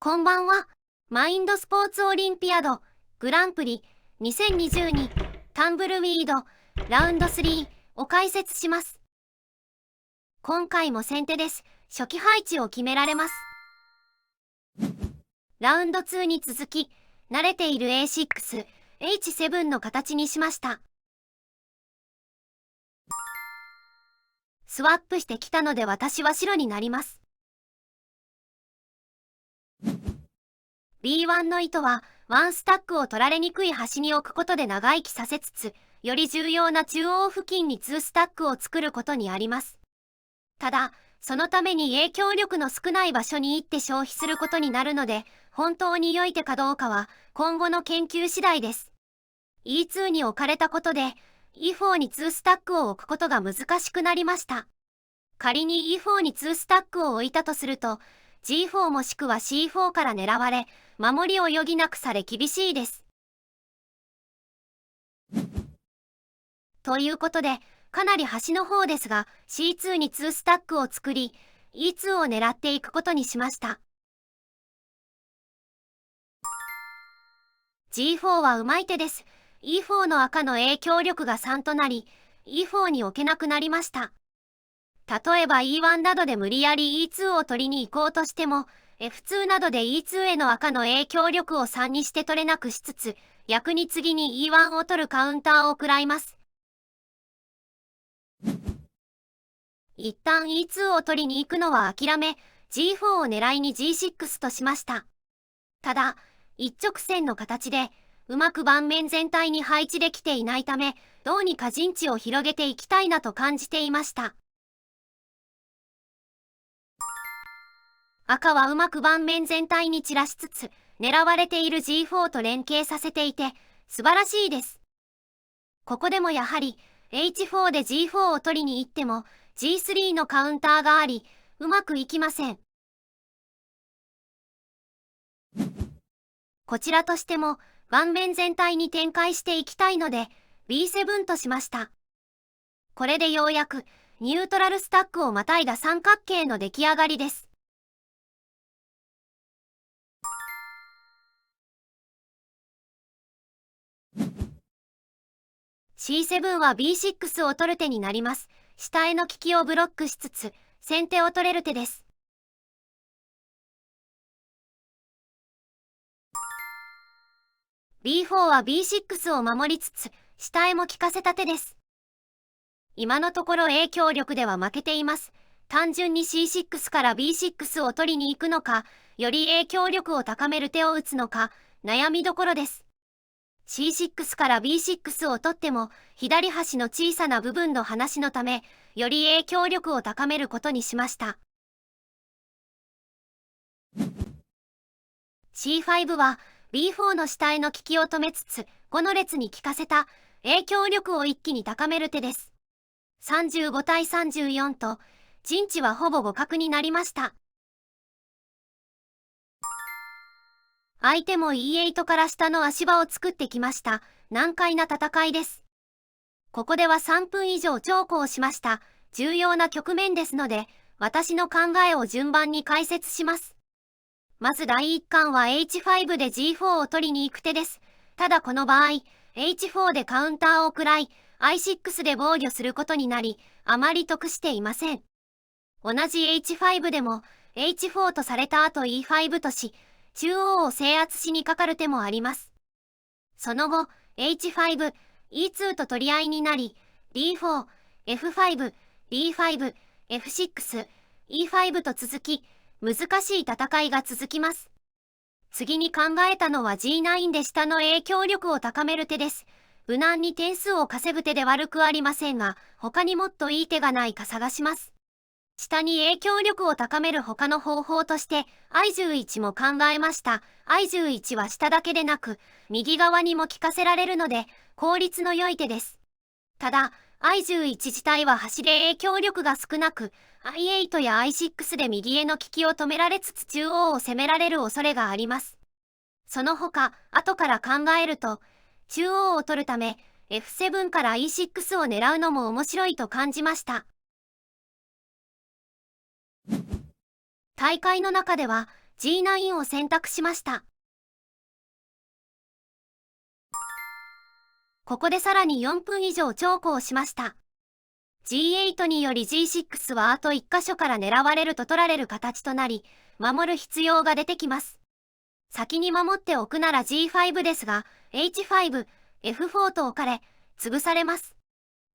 こんばんは。マインドスポーツオリンピアドグランプリ2022タンブルウィードラウンド3を解説します。今回も先手です。初期配置を決められます。ラウンド2に続き、慣れている A6、H7 の形にしました。スワップしてきたので私は白になります。B1 の糸は1スタックを取られにくい端に置くことで長生きさせつつ、より重要な中央付近に2スタックを作ることにあります。ただ、そのために影響力の少ない場所に行って消費することになるので、本当に良い手かどうかは今後の研究次第です。E2 に置かれたことで、E4 に2スタックを置くことが難しくなりました。仮に E4 に2スタックを置いたとすると、G4 もしくは C4 から狙われ、守りを余儀なくされ厳しいです。ということで、かなり端の方ですが、C2 に2スタックを作り、E2 を狙っていくことにしました。G4 はうまい手です。E4 の赤の影響力が3となり、E4 に置けなくなりました。例えば E1 などで無理やり E2 を取りに行こうとしても、F2 などで E2 への赤の影響力を3にして取れなくしつつ、逆に次に E1 を取るカウンターを食らいます。一旦 E2 を取りに行くのは諦め、G4 を狙いに G6 としました。ただ、一直線の形で、うまく盤面全体に配置できていないため、どうにか陣地を広げていきたいなと感じていました。赤はうまく盤面全体に散らしつつ、狙われている G4 と連携させていて、素晴らしいです。ここでもやはり、H4 で G4 を取りに行っても、G3 のカウンターがあり、うまくいきません。こちらとしても、盤面全体に展開していきたいので、B7 としました。これでようやく、ニュートラルスタックをまたいだ三角形の出来上がりです。C7 は B6 を取る手になります。下への利きをブロックしつつ、先手を取れる手です。B4 は B6 を守りつつ、下へも利かせた手です。今のところ影響力では負けています。単純に C6 から B6 を取りに行くのか、より影響力を高める手を打つのか、悩みどころです。C6 から B6 を取っても、左端の小さな部分の話のため、より影響力を高めることにしました。C5 は B4 の下への利きを止めつつ、5の列に効かせた影響力を一気に高める手です。35対34と、陣地はほぼ互角になりました。相手も E8 から下の足場を作ってきました。難解な戦いです。ここでは3分以上長考しました。重要な局面ですので、私の考えを順番に解説します。まず第一巻は H5 で G4 を取りに行く手です。ただこの場合、H4 でカウンターを食らい、I6 で防御することになり、あまり得していません。同じ H5 でも、H4 とされた後 E5 とし、中央を制圧しにかかる手もあります。その後、H5、E2 と取り合いになり、D4、F5、D5、F6、E5 と続き、難しい戦いが続きます。次に考えたのは G9 で下の影響力を高める手です。無難に点数を稼ぐ手で悪くありませんが、他にもっといい手がないか探します。下に影響力を高める他の方法として I11 も考えました。I11 は下だけでなく、右側にも効かせられるので、効率の良い手です。ただ、I11 自体は端で影響力が少なく、I8 や I6 で右への利きを止められつつ中央を攻められる恐れがあります。その他、後から考えると、中央を取るため、F7 から E6 を狙うのも面白いと感じました。大会の中では G9 を選択しました。ここでさらに4分以上長考しました。G8 により G6 はあと1箇所から狙われると取られる形となり、守る必要が出てきます。先に守っておくなら G5 ですが、H5、F4 と置かれ、潰されます。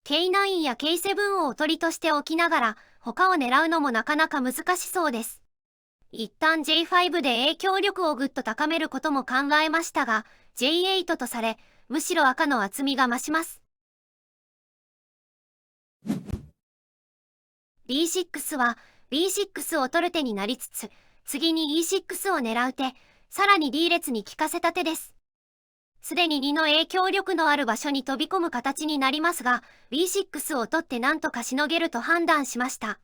K9 や K7 をおとりとして置きながら、他を狙うのもなかなか難しそうです。一旦 J5 で影響力をぐっと高めることも考えましたが、J8 とされ、むしろ赤の厚みが増します。D6 は B6 を取る手になりつつ、次に E6 を狙う手、さらに D 列に効かせた手です。すでに2の影響力のある場所に飛び込む形になりますが、B6 を取って何とかしのげると判断しました。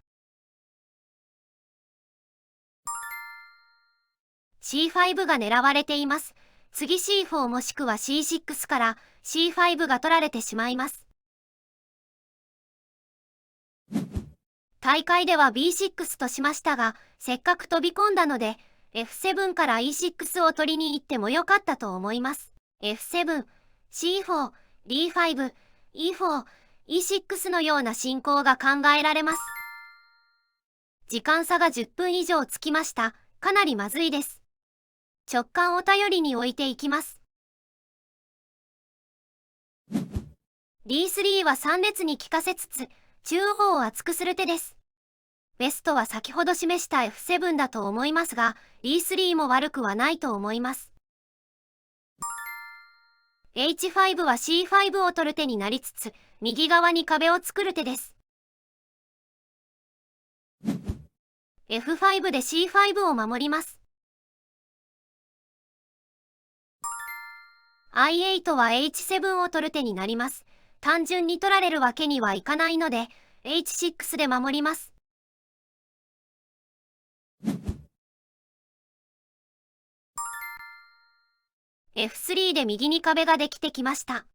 C5 が狙われています。次 C4 もしくは C6 から C5 が取られてしまいます。大会では B6 としましたが、せっかく飛び込んだので、F7 から E6 を取りに行ってもよかったと思います。F7、C4、D5、E4、E6 のような進行が考えられます。時間差が10分以上つきました。かなりまずいです。直感を頼りに置いていきます。D3 は3列に効かせつつ、中央を厚くする手です。ベストは先ほど示した F7 だと思いますが、D3 も悪くはないと思います。H5 は C5 を取る手になりつつ、右側に壁を作る手です。F5 で C5 を守ります。I8 は H7 を取る手になります。単純に取られるわけにはいかないので、H6 で守ります。F3 で右に壁ができてきました。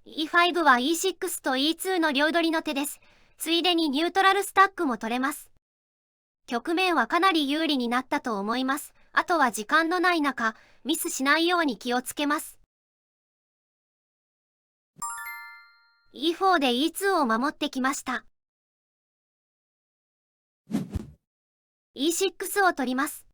E5 は E6 と E2 の両取りの手です。ついでにニュートラルスタックも取れます。局面はかなり有利になったと思います。あとは時間のない中、ミスしないように気をつけます。E4 で E2 を守ってきました。E6 を取ります。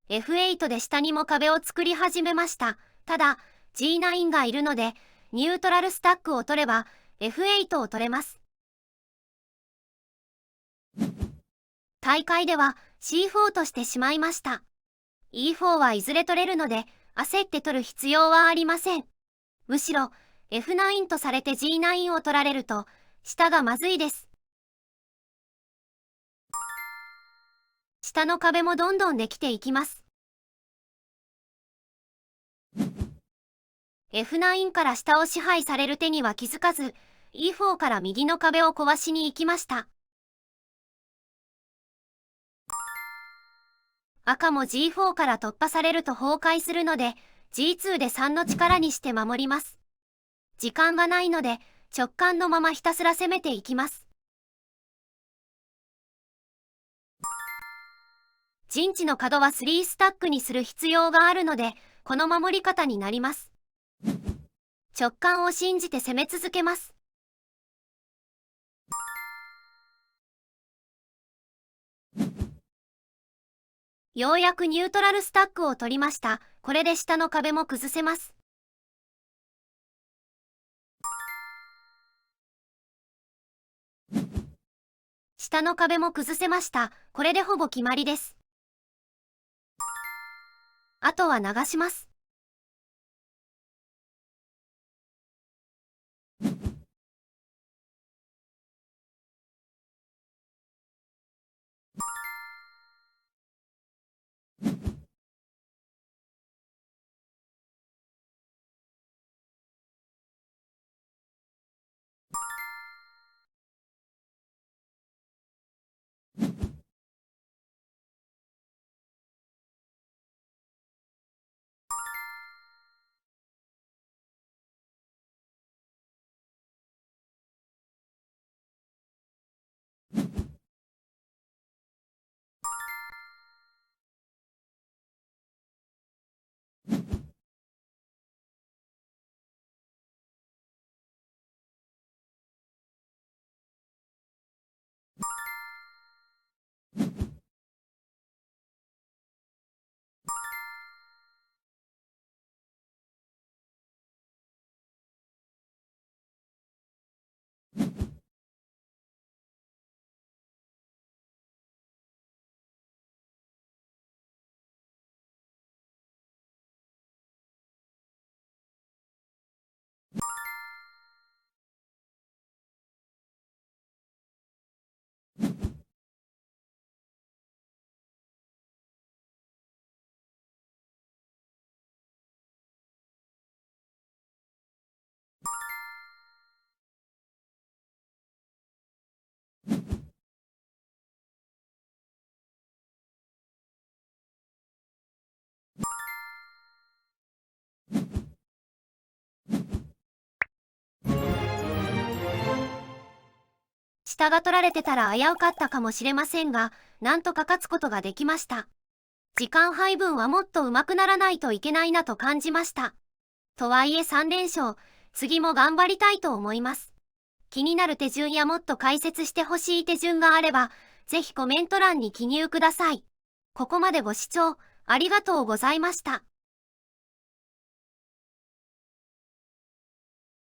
F8 で下にも壁を作り始めました。ただ、G9 がいるので、ニュートラルスタックを取れば、F8 を取れます。大会では C4 としてしまいました。E4 はいずれ取れるので、焦って取る必要はありません。むしろ、F9 とされて G9 を取られると、下がまずいです。下の壁もどんどんできていきます。F9 から下を支配される手には気づかず、E4 から右の壁を壊しに行きました。赤も G4 から突破されると崩壊するので、G2 で3の力にして守ります。時間がないので、直感のままひたすら攻めていきます。陣地の角は3スタックにする必要があるので、この守り方になります。直感を信じて攻め続けます。ようやくニュートラルスタックを取りました。これで下の壁も崩せます。下の壁も崩せました。これでほぼ決まりです。あとは流します。下が取られてたら危うかったかもしれませんが、なんとか勝つことができました。時間配分はもっと上手くならないといけないなと感じました。とはいえ3連勝、次も頑張りたいと思います。気になる手順やもっと解説してほしい手順があれば、ぜひコメント欄に記入ください。ここまでご視聴ありがとうございました。